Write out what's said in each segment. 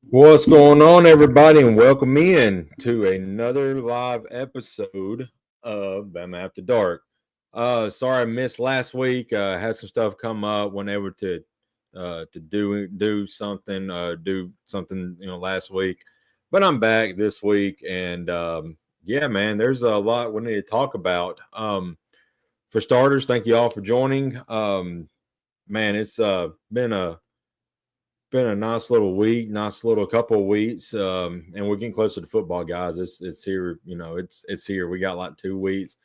What's going on, everybody, and welcome in to another live episode of Bama After Dark. Sorry I missed last week. Had some stuff come up. Wasn't able to do something last week, but I'm back this week, and yeah, man, there's a lot we need to talk about. For starters, thank you all for joining. Man, it's been a nice little week, nice little couple of weeks, and we're getting closer to football, guys. It's here, it's here. We got like 2 weeks.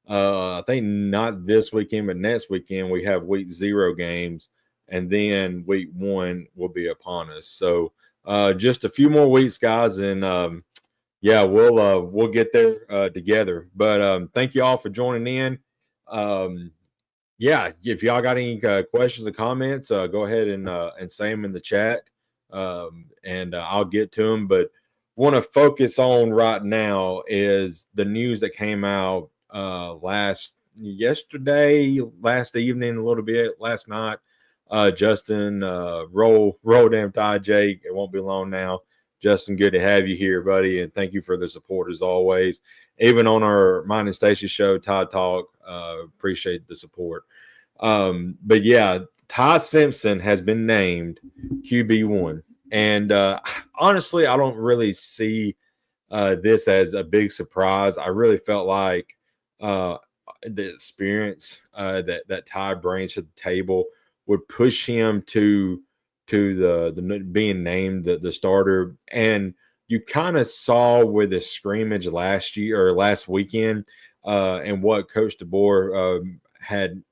I think not this weekend, but next weekend we have week 0 games, and then week 1 will be upon us. So just a few more weeks, guys, and yeah, we'll get there together. But thank you all for joining in. Um, yeah, if y'all got any questions or comments, go ahead and say them in the chat, and I'll get to them. But want to focus on right now is the news that came out last evening, a little bit last night. Justin, roll damn tide, Jake. It won't be long now. Justin, good to have you here, buddy, and thank you for the support as always. Even on our Mine and Stacy show, Tide Talk, appreciate the support. But yeah, Ty Simpson has been named QB1, and honestly, I don't really see this as a big surprise. I really felt like uh, the experience that Ty brings to the table would push him to the being named the starter. And you kind of saw with the scrimmage last weekend, and what Coach DeBoer had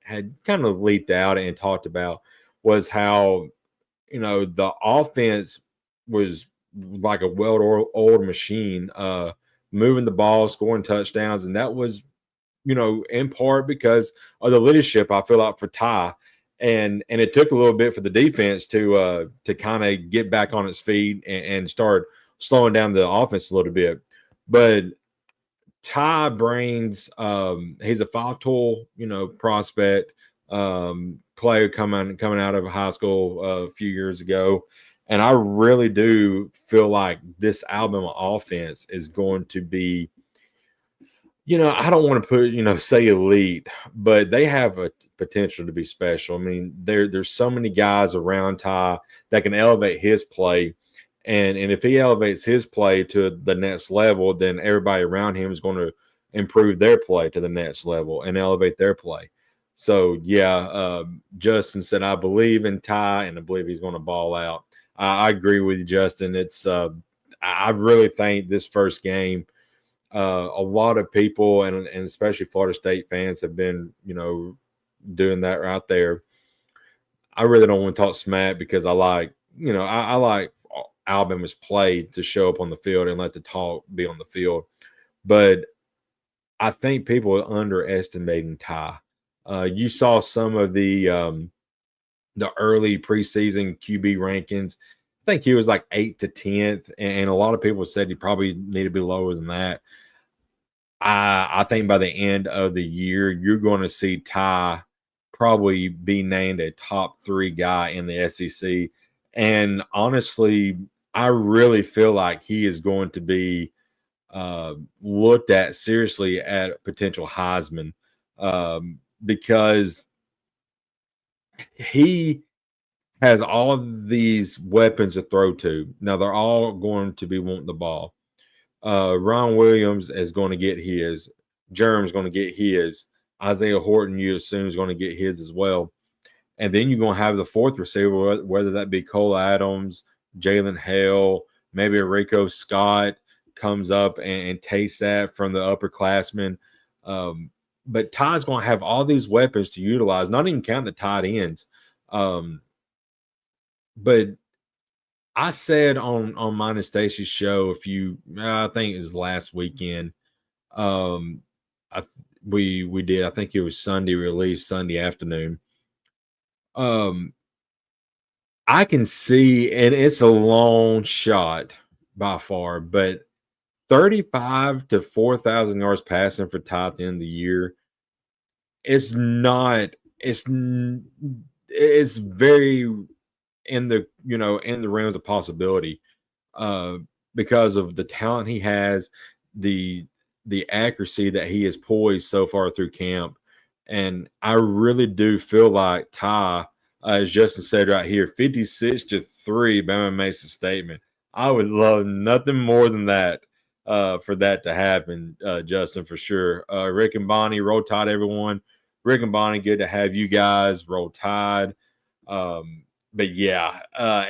kind of leaked out and talked about was how the offense was like a well-oiled machine, moving the ball, scoring touchdowns, and that was in part because of the leadership I feel like for Ty, and it took a little bit for the defense to kind of get back on its feet and start slowing down the offense a little bit, but Ty brings he's a five-tool prospect, player coming out of high school a few years ago, and I really do feel like this Alabama offense is going to be, I don't want to put, say elite, but they have a potential to be special. I mean, there's so many guys around Ty that can elevate his play. And if he elevates his play to the next level, then everybody around him is going to improve their play to the next level and elevate their play. So yeah, Justin said I believe in Ty and I believe he's going to ball out. I agree with you, Justin. It's I really think this first game, a lot of people and especially Florida State fans have been doing that right there. I really don't want to talk smack because I like I like Alabama's play to show up on the field and let the talk be on the field. But I think people are underestimating Ty. You saw some of the early preseason QB rankings. I think he was like 8th to 10th, and a lot of people said he probably need to be lower than that. I think by the end of the year, you're going to see Ty probably be named a top 3 guy in the SEC. And honestly, I really feel like he is going to be looked at seriously at potential Heisman, because he has all these weapons to throw to. Now, they're all going to be wanting the ball. Ron Williams is going to get his. Jerem's going to get his. Isaiah Horton, you assume, is going to get his as well. And then you're going to have the fourth receiver, whether that be Cole Adams, Jalen Hale, maybe Rico Scott comes up and takes that from the upperclassmen. But Ty's going to have all these weapons to utilize, not even count the tight ends. But I said on mine and Stacy's show I think it was last weekend. I we did. I think it was Sunday release, Sunday afternoon. I can see, and it's a long shot by far, but 35 to 4,000 yards passing for Ty at the end of the year. It's not. It's very in the realms of possibility. uh, because of the talent he has, the accuracy that he has poised so far through camp. And I really do feel like Ty, as Justin said right here, 56-3, Bama makes a statement. I would love nothing more than that for that to happen, Justin, for sure. Rick and Bonnie, roll tide, everyone. Rick and Bonnie, good to have you guys. Roll tide. But yeah,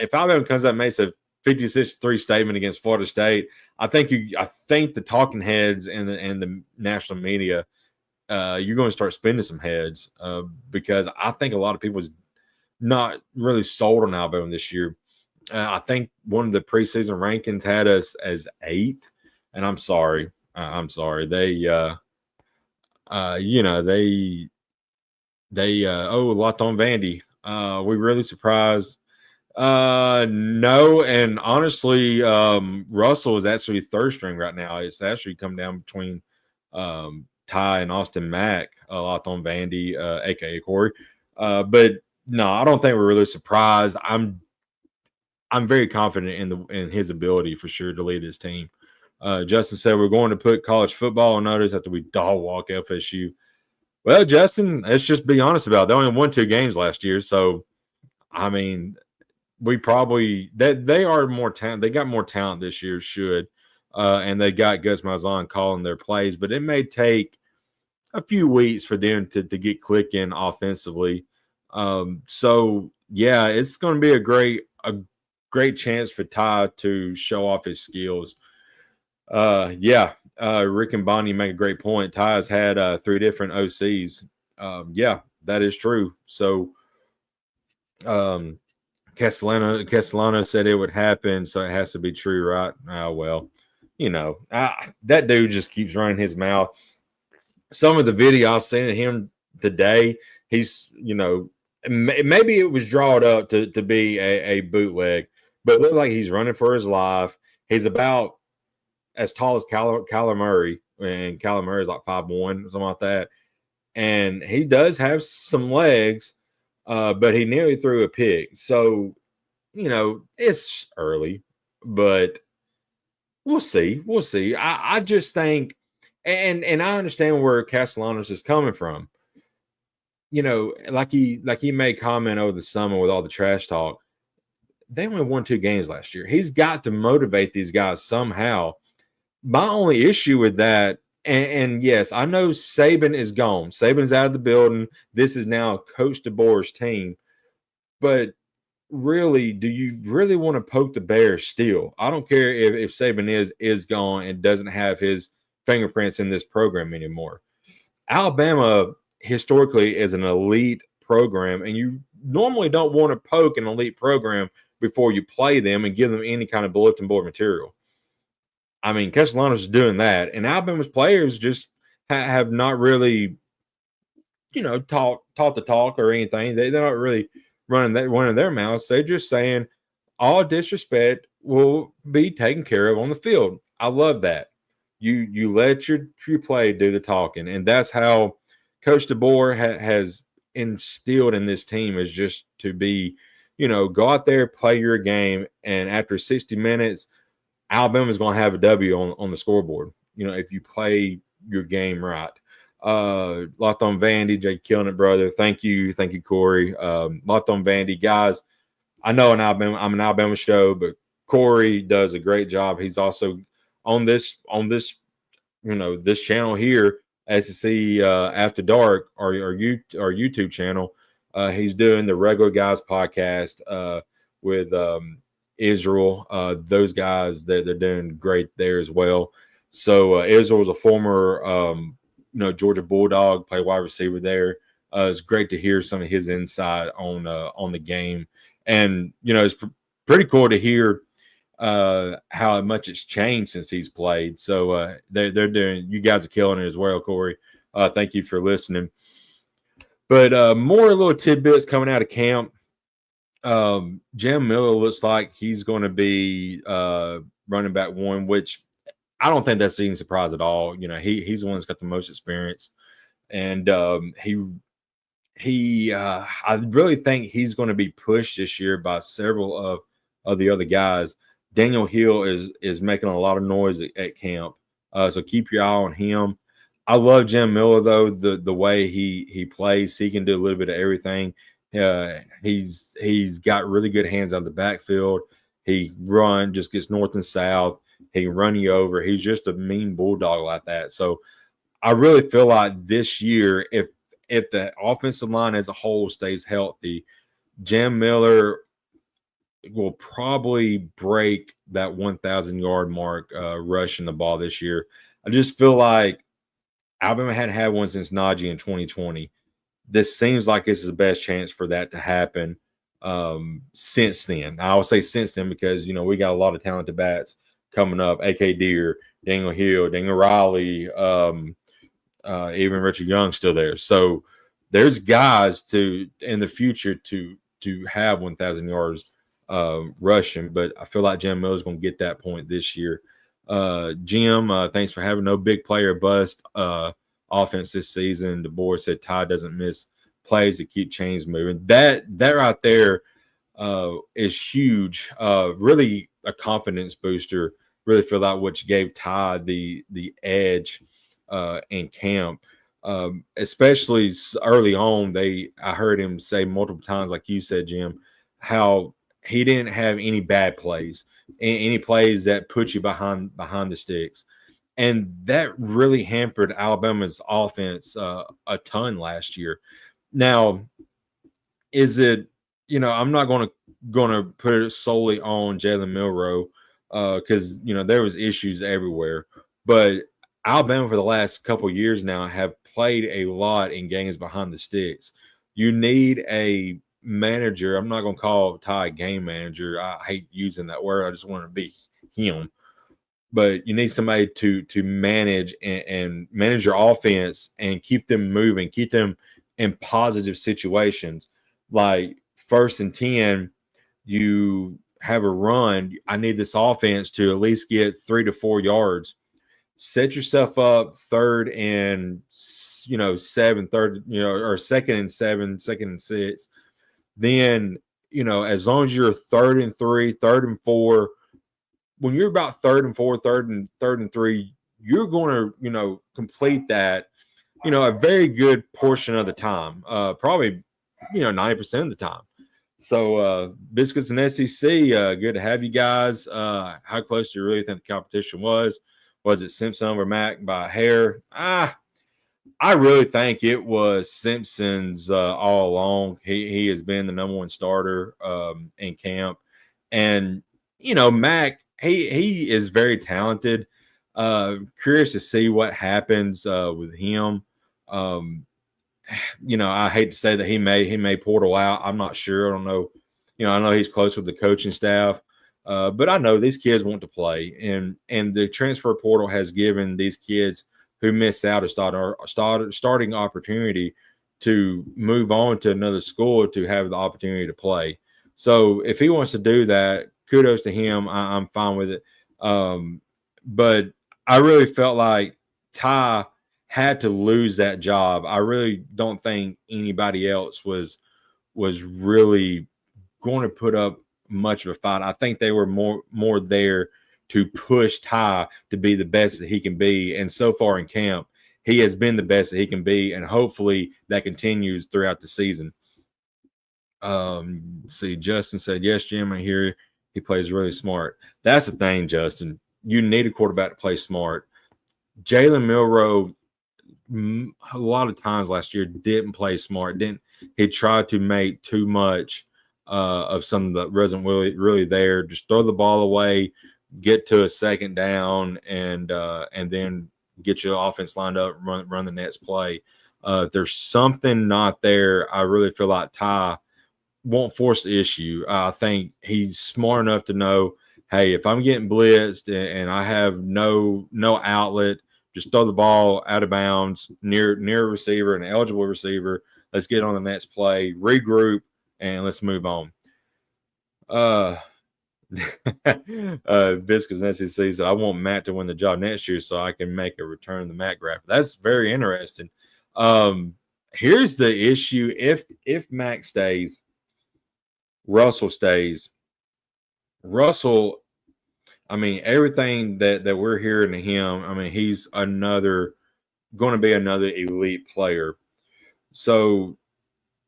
if Alabama comes out and makes a 56-3 statement against Florida State, I think the talking heads and the national media, you're going to start spinning some heads because I think a lot of people is not really sold on Alabama this year. I think one of the preseason rankings had us as 8th, and I'm sorry. I'm sorry. They locked on Vandy. We really surprised. No, and honestly, Russell is actually third string right now. It's actually come down between Ty and Austin Mack, locked on Vandy, aka Corey. But no, I don't think we're really surprised. I'm very confident in his ability for sure to lead this team. Justin said we're going to put college football on notice after we dog walk FSU. Well, Justin, let's just be honest about it. They only won 2 games last year, so I mean, we probably they are more talent. They got more talent this year, and they got Gus Malzahn calling their plays, but it may take a few weeks for them to get clicking offensively. So yeah, it's going to be a great chance for Ty to show off his skills. Rick and Bonnie make a great point. Ty has had 3 different OCs. Yeah, that is true. So Castellano said it would happen, so it has to be true, right? Well, that dude just keeps running his mouth. Some of the video I've seen of him today, he's, maybe it was drawn up to be a bootleg, but it looked like he's running for his life. He's about as tall as Kyler Murray, and Kyler Murray is like 5'1", something like that. And he does have some legs, but he nearly threw a pick. So, it's early, but we'll see. We'll see. I just think, and I understand where Castellanos is coming from. Like he made comment over the summer with all the trash talk. They only won 2 games last year. He's got to motivate these guys somehow. My only issue with that, and yes, I know Saban is gone. Saban's out of the building. This is now Coach DeBoer's team. But really, do you really want to poke the bear still? I don't care if Saban is gone and doesn't have his fingerprints in this program anymore. Alabama historically is an elite program, and you normally don't want to poke an elite program before you play them and give them any kind of bulletin board material. I mean, Castellanos is doing that, and Alabama's players just have not really, taught the talk or anything. They're not really running their mouths. They're just saying all disrespect will be taken care of on the field. I love that. You let your play do the talking, and that's how Coach DeBoer has instilled in this team, is just to be, go out there, play your game, and after 60 minutes, Alabama's going to have a W on the scoreboard, if you play your game right. Locked on Vandy, Jay, killing it, brother. Thank you, Corey. Locked on Vandy, guys. I know I'm an Alabama show, but Corey does a great job. He's also on this this channel here, SEC After Dark, our YouTube channel. He's doing the Regular Guys podcast with Israel. Those guys, they're doing great there as well. So Israel was a former Georgia Bulldog, play wide receiver there. It's great to hear some of his insight on the game, and it's pretty cool to hear how much it's changed since he's played. So they're doing. You guys are killing it as well, Corey. Thank you for listening. But more little tidbits coming out of camp. Jam Miller looks like he's going to be running back 1, which I don't think that's any surprise at all. He's the one that's got the most experience, and I really think he's going to be pushed this year by several of the other guys. Daniel Hill is making a lot of noise at camp. So keep your eye on him. I love Jim Miller though, the way he plays. He can do a little bit of everything. He's got really good hands out of the backfield. He just gets north and south. He can run you over. He's just a mean bulldog like that. So I really feel like this year, if the offensive line as a whole stays healthy, Jim Miller will probably break that 1,000-yard mark rushing the ball this year. I just feel like Alabama hadn't had one since Najee in 2020. This seems like it's the best chance for that to happen since then. I will say since then because, we got a lot of talented bats coming up. A.K. Deere, Daniel Hill, Daniel Riley, even Richard Young still there. So there's guys in the future to have 1,000 yards rushing, but I feel like Jim Miller's going to get that point this year. Jim, thanks for having no big player bust offense this season. The board said Ty doesn't miss plays to keep chains moving. That right there is huge. Really a confidence booster. Really feel like what gave Ty the edge in camp. Especially early on, I heard him say multiple times, like you said, Jim, how he didn't have any bad plays, any plays that put you behind the sticks. And that really hampered Alabama's offense a ton last year. Now, is it, I'm not going to put it solely on Jalen Milroe because, there was issues everywhere. But Alabama for the last couple of years now have played a lot in games behind the sticks. You need a manager. I'm not going to call Ty a game manager. I hate using that word. I just want to be him. But you need somebody to manage and manage your offense and keep them moving, keep them in positive situations. Like 1st and 10, you have a run. I need this offense to at least get 3 to 4 yards. Set yourself up 3rd and 7, or 2nd and 7, 2nd and 6. Then, as long as you're 3rd and 3, 3rd and 4, when you're about 3rd and 4, 3rd and 3, you're going to, complete that, a very good portion of the time, probably, 90% of the time. So, Biscuits and SEC, good to have you guys. How close do you really think the competition was? Was it Simpson over Mac by a hair? I really think it was Simpson's all along. He has been the number one starter in camp. And, Mac, he is very talented. Curious to see what happens with him. I hate to say that he may portal out. I'm not sure. I don't know. I know he's close with the coaching staff. But I know these kids want to play, and the transfer portal has given these kids who miss out a starting opportunity to move on to another school to have the opportunity to play. So if he wants to do that, kudos to him. I'm fine with it. But I really felt like Ty had to lose that job. I really don't think anybody else was really going to put up much of a fight. I think they were more there to push Ty to be the best that he can be. And so far in camp, he has been the best that he can be, and hopefully that continues throughout the season. See, Justin said, yes, Jim, I hear he plays really smart. That's the thing, Justin. You need a quarterback to play smart. Jalen Milroe, a lot of times last year, didn't play smart. He tried to make too much of something that wasn't really there. Just throw the ball away, get to a 2nd down, and then get your offense lined up, run the next play. If there's something not there, I really feel like Ty won't force the issue. I think he's smart enough to know, hey, if I'm getting blitzed and I have no outlet, just throw the ball out of bounds near a receiver, an eligible receiver. Let's get on the next play, regroup, and let's move on. Biscuits and SEC said, I want Matt to win the job next year so I can make a return to the Matt graph. That's very interesting. Here's the issue. If Mac stays, Russell stays. Russell I mean, everything that we're hearing to him, I mean, he's going to be another elite player. So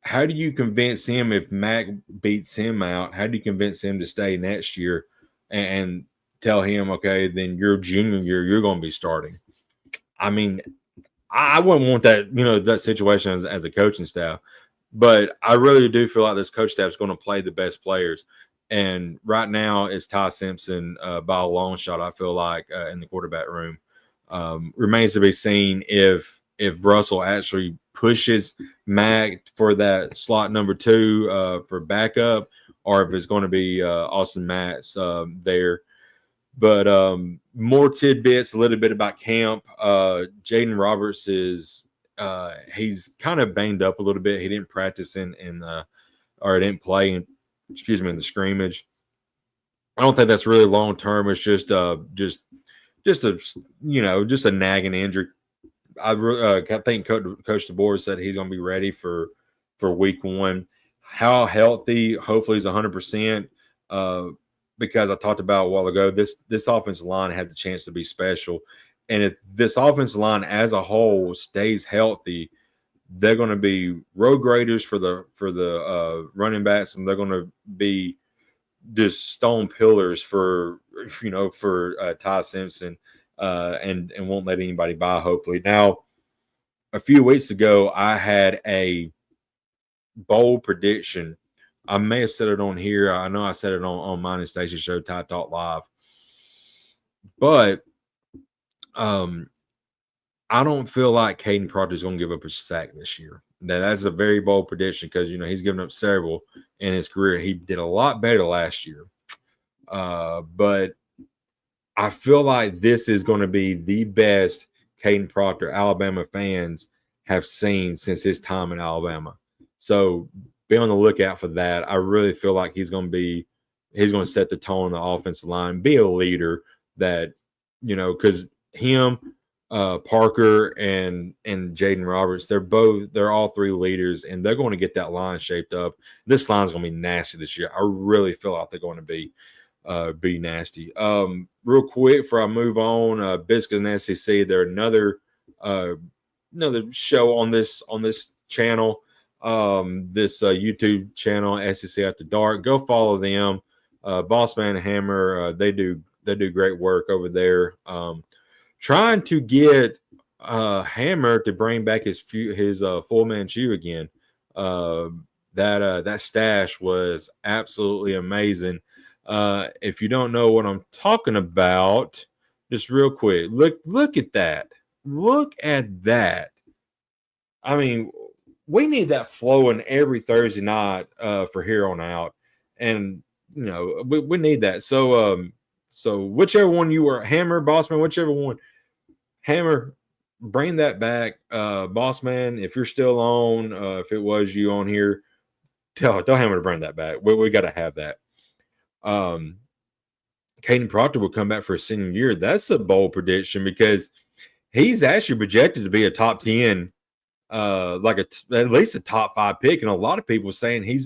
how do you convince him if Mac beats him out? How do you convince him to stay next year and tell him, okay, then your junior year, you're going to be starting? I mean, I wouldn't want that, that situation as a coaching staff. But I really do feel like this coach staff is going to play the best players. And right now, it's Ty Simpson by a long shot, I feel like, in the quarterback room. Remains to be seen if Russell actually pushes Mac for that slot number 2 for backup, or if it's going to be Austin Matz there. But more tidbits, a little bit about camp. Jaden Roberts is he's kind of banged up a little bit. He didn't practice or didn't play in the scrimmage. I don't think that's really long term. It's just a nagging injury. I think Coach DeBoer said he's going to be ready for week 1. How healthy? Hopefully he's 100%. Because I talked about a while ago, this offensive line had the chance to be special. And if this offensive line as a whole stays healthy, they're going to be road graders for the running backs, and they're going to be just stone pillars for Ty Simpson, and won't let anybody by, hopefully. Now, a few weeks ago, I had a bold prediction. I may have said it on here. I know I said it on mine and Stacey's show, Tide Talk Live. But I don't feel like Caden Proctor is going to give up a sack this year. That's a very bold prediction because, he's given up several in his career. He did a lot better last year. But I feel like this is going to be the best Caden Proctor Alabama fans have seen since his time in Alabama. So be on the lookout for that. I really feel like he's going to set the tone on the offensive line, be a leader that, because him, Parker and Jaden Roberts, they're all 3 leaders, and they're going to get that line shaped up. This line's going to be nasty this year. I really feel like they're going to be nasty. Real quick before I move on, Biscuit and SEC, they're another show on this channel, this YouTube channel, SEC After Dark. Go follow them. Bossman and Hammer, they do great work over there. Trying to get Hammer to bring back his Full Manchu again. That stash was absolutely amazing. If you don't know what I'm talking about, just real quick, look at that. Look at that. I mean, we need that flowing every Thursday night for here on out, and we need that. So whichever one you were, Hammer, Bossman, whichever one, Hammer, bring that back. Bossman, if you're still on, if it was you on here, tell Hammer to bring that back. We got to have that. Caden Proctor will come back for a senior year. That's a bold prediction because he's actually projected to be a top 10, at least a top 5 pick. And a lot of people saying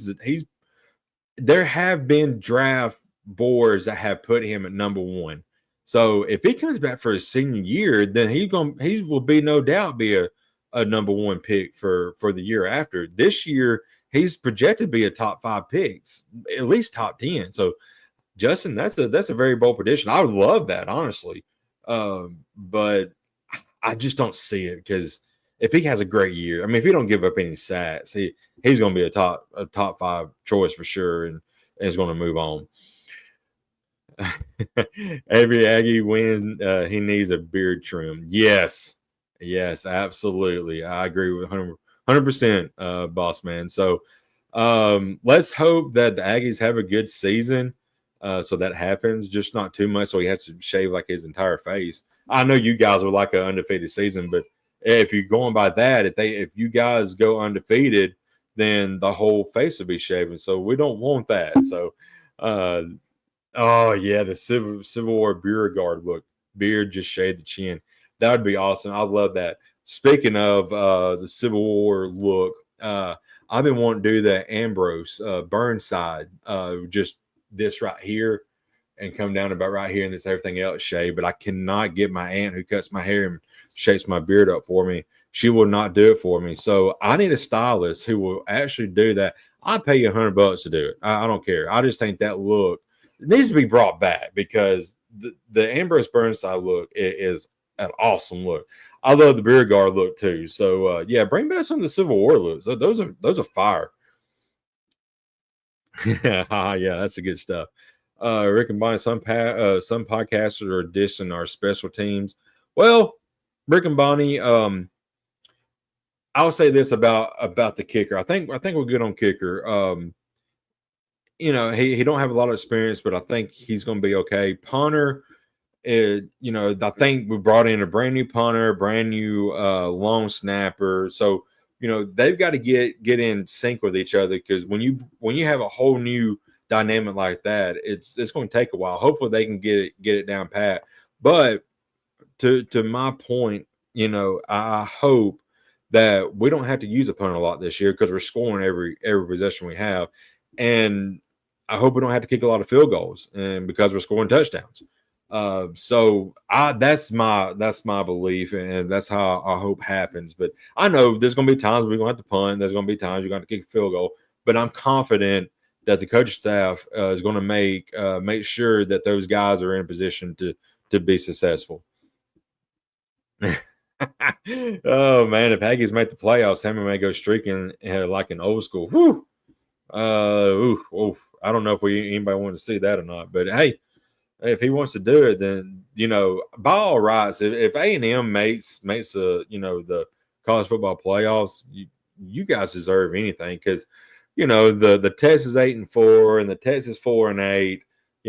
there have been draft boards that have put him at number 1. So if he comes back for his senior year, then he will be no doubt be a number 1 pick for the year after. This year, he's projected to be a top 5 picks, at least top 10. So Justin, that's a very bold prediction. I would love that, honestly. But I just don't see it because if he has a great year, I mean, if he don't give up any sacks, he's going to be a top 5 choice for sure, and is going to move on. Every Aggie win, he needs a beard trim. Yes, absolutely. I agree with 100%, boss man. So let's hope that the Aggies have a good season. So that happens, just not too much. So he has to shave like his entire face. I know you guys are like an undefeated season, but if you're going by that, if you guys go undefeated, then the whole face will be shaven. So we don't want that. So, oh yeah, the Civil War beard guard look, beard just shade the chin. That would be awesome. I love that. Speaking of the Civil War look, I've been wanting to do the Ambrose Burnside, just this right here, and come down about right here and this everything else shave, but I cannot get my aunt who cuts my hair and shapes my beard up for me. She will not do it for me. So I need a stylist who will actually do that. I'd pay you $100 to do it. I don't care. I just think that look needs to be brought back because the Ambrose Burnside look is an awesome look. I love the beard guard look too. So yeah, bring back some of the Civil War looks. Those are fire. Yeah, that's the good stuff. Rick and Bonnie, some podcasters are dissing our special teams. Well, Rick and Bonnie, I'll say this about the kicker. I think we're good on kicker. He don't have a lot of experience, but I think he's going to be okay. Punter, I think we brought in a brand new punter, brand new long snapper. So they've got to get in sync with each other because when you have a whole new dynamic like that, it's going to take a while. Hopefully they can get it down pat. But to my point, I hope that we don't have to use a punter a lot this year because we're scoring every possession we have, and I hope we don't have to kick a lot of field goals, and because we're scoring touchdowns. So that's my belief, and that's how I hope happens. But I know there's going to be times we're going to have to punt. There's going to be times you're going to kick a field goal. But I'm confident that the coaching staff is going to make sure that those guys are in position to be successful. Oh man, if Aggies make the playoffs, Sammy may go streaking like an old school. Whew. I don't know if anybody want to see that or not, but hey, if he wants to do it, then by all rights, if A&M makes the college football playoffs, you guys deserve anything because the Texas 8-4 and the Texas 4-8.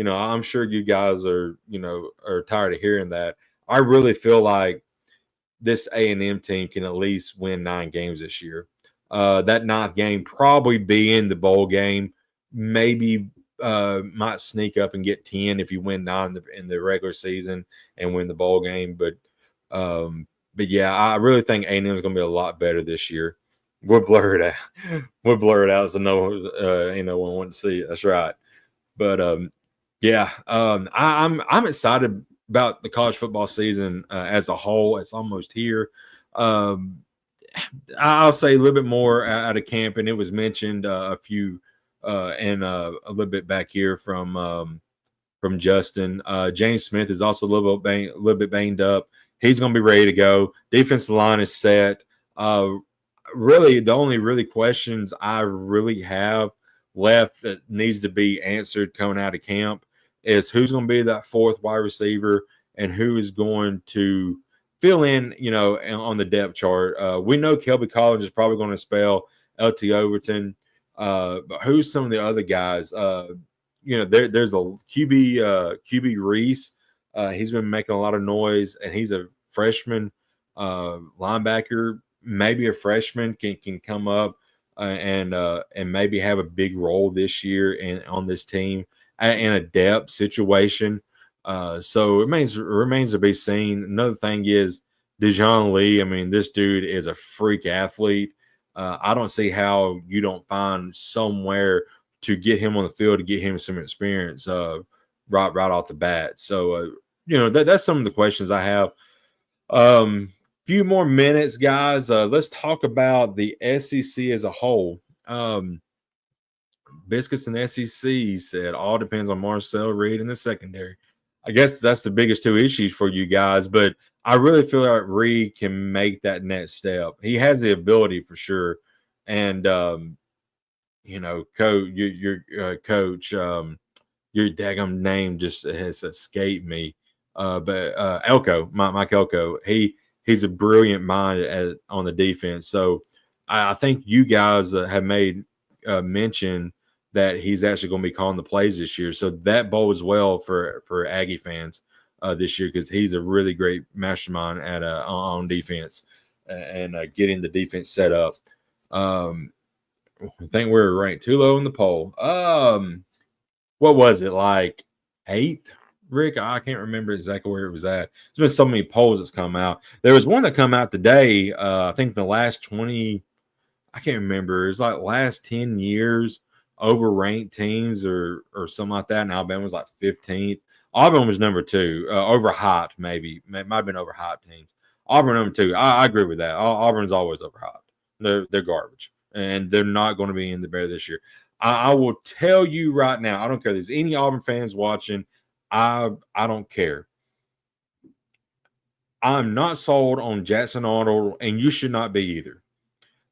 I'm sure you guys are tired of hearing that. I really feel like this A&M team can at least win 9 games this year. That 9th game probably be in the bowl game. Maybe might sneak up and get 10 if you win 9 in the regular season and win the bowl game. But yeah, I really think A&M is going to be a lot better this year. We'll blur it out. We'll blur it out so no one wants to see it. That's right. But I'm excited about the college football season as a whole. It's almost here. I'll say a little bit more out of camp, and it was mentioned a few and a little bit back here from Justin. James Smith is also a little bit banged up. He's going to be ready to go. Defensive line is set. Really, the only questions I really have left that needs to be answered coming out of camp is who's going to be that 4th wide receiver and who is going to fill in, on the depth chart. We know Kelby Collins is probably going to spell LT Overton. But who's some of the other guys? There's a QB Reese. He's been making a lot of noise, and he's a freshman linebacker. Maybe a freshman can come up and maybe have a big role this year on this team in a depth situation. So it remains to be seen. Another thing is Dejon Lee. I mean, this dude is a freak athlete. I don't see how you don't find somewhere to get him on the field to get him some experience right off the bat. So that's some of the questions I have. Few more minutes, guys. Let's talk about the SEC as a whole. Biscuits and SEC said all depends on Marcel Reed in the secondary. I guess that's the biggest 2 issues for you guys, but I really feel like Reed can make that next step. He has the ability for sure. And, coach, your coach, your daggum name just has escaped me. But Elko, Mike Elko, he's a brilliant mind on the defense. So I think you guys have made mention that he's actually going to be calling the plays this year. So that bodes well for Aggie fans this year because he's a really great mastermind on defense and getting the defense set up. I think we're ranked too low in the poll. What was it, like 8th? Rick, I can't remember exactly where it was at. There's been so many polls that's come out. There was one that come out today. I think the last 20, I can't remember. It's like last 10 years. overranked teams or something like that, and Alabama was like 15th. Auburn was number 2, overhyped maybe. Might have been overhyped teams. Auburn number 2. I agree with that. Auburn's always overhyped. They're garbage, and they're not going to be in the Bear this year. I will tell you right now, I don't care if there's any Auburn fans watching. I don't care. I'm not sold on Jackson Arnold, and you should not be either.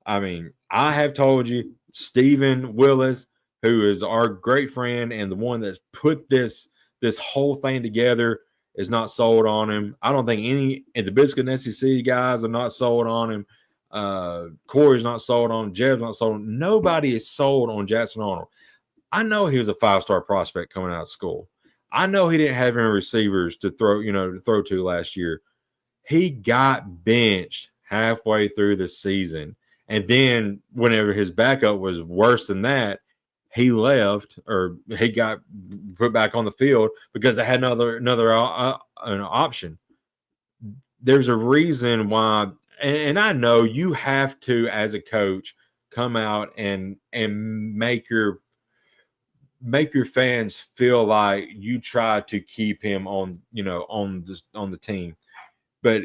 I mean, I have told you, Stephen Willis, who is our great friend and the one that's put this whole thing together, is not sold on him. I don't think any in the Biscuit and SEC guys are not sold on him. Corey's not sold on him. Jeb's not sold on him. Nobody is sold on Jackson Arnold. I know he was a 5-star prospect coming out of school. I know he didn't have any receivers to throw to last year. He got benched halfway through the season. And then whenever his backup was worse than that, he left or he got put back on the field because they had another an option. There's a reason why, and I know you have to, as a coach, come out and make your fans feel like you try to keep him on the team. But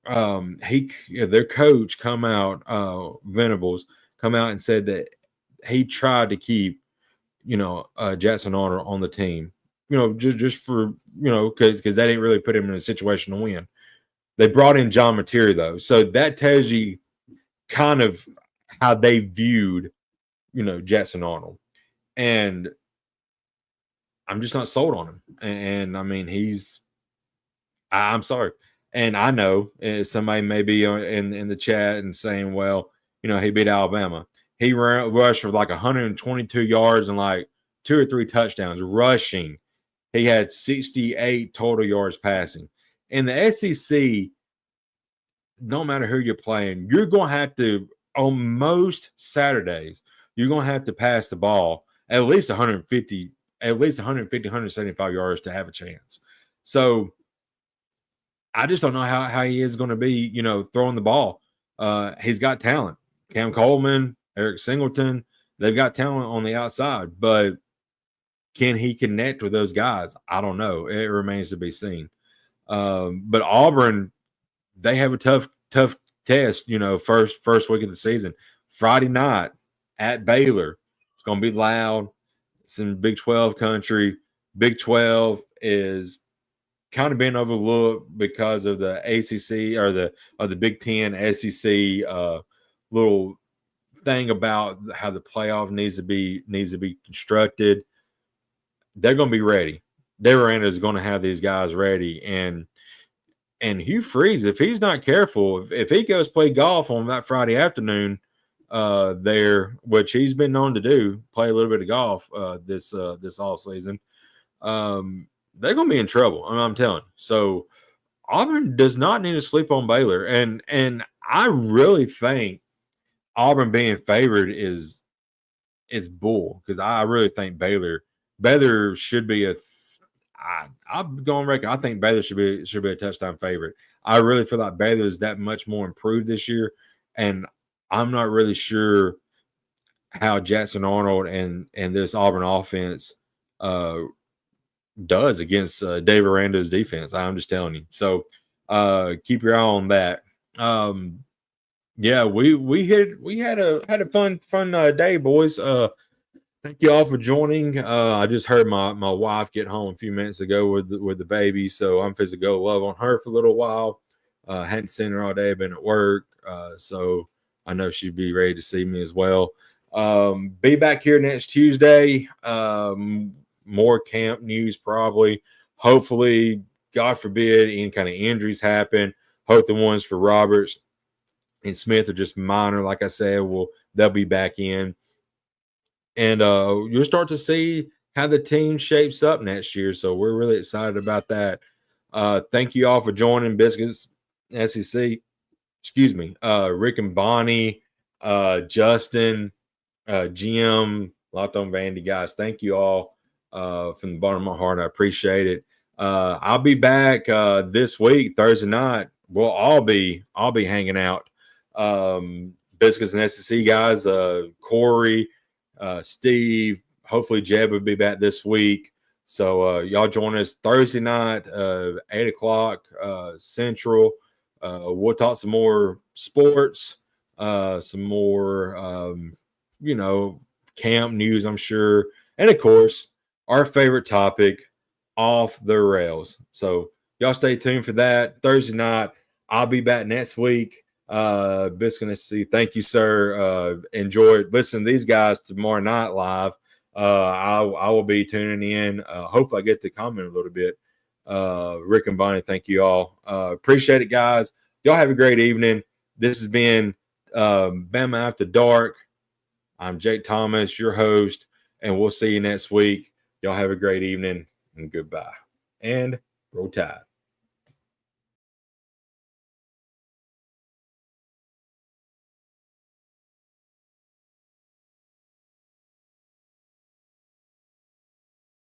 their coach Venables come out and said that he tried to keep Jackson Arnold on the team, just for because they didn't really put him in a situation to win. They brought in John Mateer though, so that tells you kind of how they viewed Jackson Arnold, and I'm just not sold on him. And I mean, I'm sorry. And I know somebody may be in the chat and saying, well, he beat Alabama. He rushed for like 122 yards and like 2 or 3 touchdowns rushing. He had 68 total yards passing. In the SEC, no matter who you're playing, you're going to have to, on most Saturdays, you're going to have to pass the ball at least 150, 175 yards to have a chance. So I just don't know how he is going to be, throwing the ball. He's got talent. Cam Coleman, Eric Singleton, they've got talent on the outside, but can he connect with those guys? I don't know. It remains to be seen. But Auburn, they have a tough test, first week of the season. Friday night at Baylor. It's going to be loud. It's in Big 12 country. Big 12 is kind of being overlooked because of the ACC or the Big 10 SEC little thing about how the playoff needs to be constructed. They're going to be ready. Dave Aranda is going to have these guys ready, and Hugh Freeze, if he's not careful, if he goes play golf on that Friday afternoon there, which he's been known to do, play a little bit of golf this off season. They're going to be in trouble. I'm telling you. So Auburn does not need to sleep on Baylor. And I really think Auburn being favored is bull, because I really think Baylor should be I'm going record. I think Baylor should be a touchdown favorite. I really feel like Baylor is that much more improved this year. And I'm not really sure how Jackson Arnold and this Auburn offense does against Dave Aranda's defense. I'm just telling you. So keep your eye on that. Yeah, we had a fun day, boys. Thank you all for joining. I just heard my wife get home a few minutes ago with the baby, so I'm supposed to go love on her for a little while. Hadn't seen her all day, been at work, so I know she'd be ready to see me as well. Be back here next Tuesday. More camp news probably. Hopefully, God forbid, any kind of injuries happen. Hope the ones for Roberts and Smith are just minor. Like I said, they'll be back in. And you'll start to see how the team shapes up next year. So we're really excited about that. Thank you all for joining Biscuits SEC. Excuse me. Rick and Bonnie, Justin, Jim, Locked on Vandy, guys. Thank you all from the bottom of my heart. I appreciate it. I'll be back this week, Thursday night. I'll be hanging out. Biscuits and SEC guys, Corey, Steve. Hopefully Jeb will be back this week. So y'all join us Thursday night, 8 o'clock Central. We'll talk some more sports, some more, camp news, I'm sure. And, of course, our favorite topic, off the rails. So y'all stay tuned for that. Thursday night, I'll be back next week. Biscuit, thank you, sir. Enjoy it. Listen to these guys tomorrow night live. I will be tuning in. Hopefully I get to comment a little bit. Rick and Bonnie, thank you all. Appreciate it, guys. Y'all have a great evening. This has been Bama After Dark. I'm Jake Thomas, your host, and we'll see you next week. Y'all have a great evening, and goodbye. And roll tide.